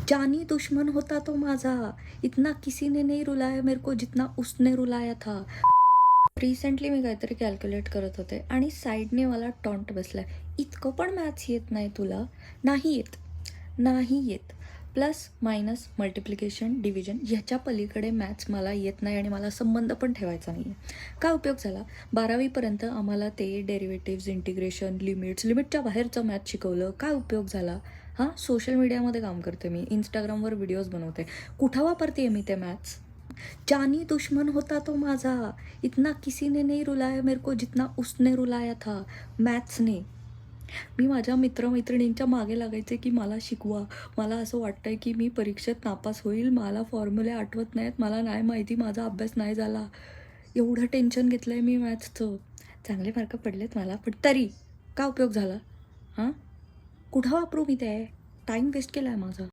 जानी दुश्मन होता तो माझा, इतना किसी ने नहीं रुलाया मेरे को जितना उसने रुलाया था. रिसेंटली मी काहीतरी कॅल्क्युलेट करत होते आणि साईडने मला टॉन्ट बसलाय, इतकं पण मॅथ्स येत नाही तुला? नाही येत, नाही येत. प्लस मायनस मल्टिप्लिकेशन डिव्हिजन ह्याच्या पलीकडे मॅथ्स मला येत नाही आणि मला संबंध पण ठेवायचा नाही आहे. काय उपयोग झाला? 12वीपर्यंत आम्हाला ते डेरिव्हेटिव्ज, इंटिग्रेशन, लिमिटच्या बाहेरचं मॅथ शिकवलं. काय उपयोग झाला? हां, सोशल मीडियामध्ये काम करते मी, इंस्टाग्रामवर व्हिडिओज बनवते. कुठं वापरते मी ते मॅथ्स? जानी दुश्मन होता तो माझा, इतना किसी ने नहीं रुलाया मेरे को जितना उसने रुलाया था. मॅथ्सने. मी माझ्या मित्रमैत्रिणींच्या मागे लागायचे की मला शिकवा. मला असं वाटतंय की मी परीक्षेत नापास होईल. मला फॉर्म्युले आठवत नाहीत. मला नाही माहिती, माझा अभ्यास नाही झाला. एवढं टेन्शन घेतलंय मी मॅथ्सचं. चांगले मार्क पडलेत मला, पण तरी काय उपयोग झाला? हां? कुठं वापरू मी ते? टाईम वेस्ट केलाय माझा.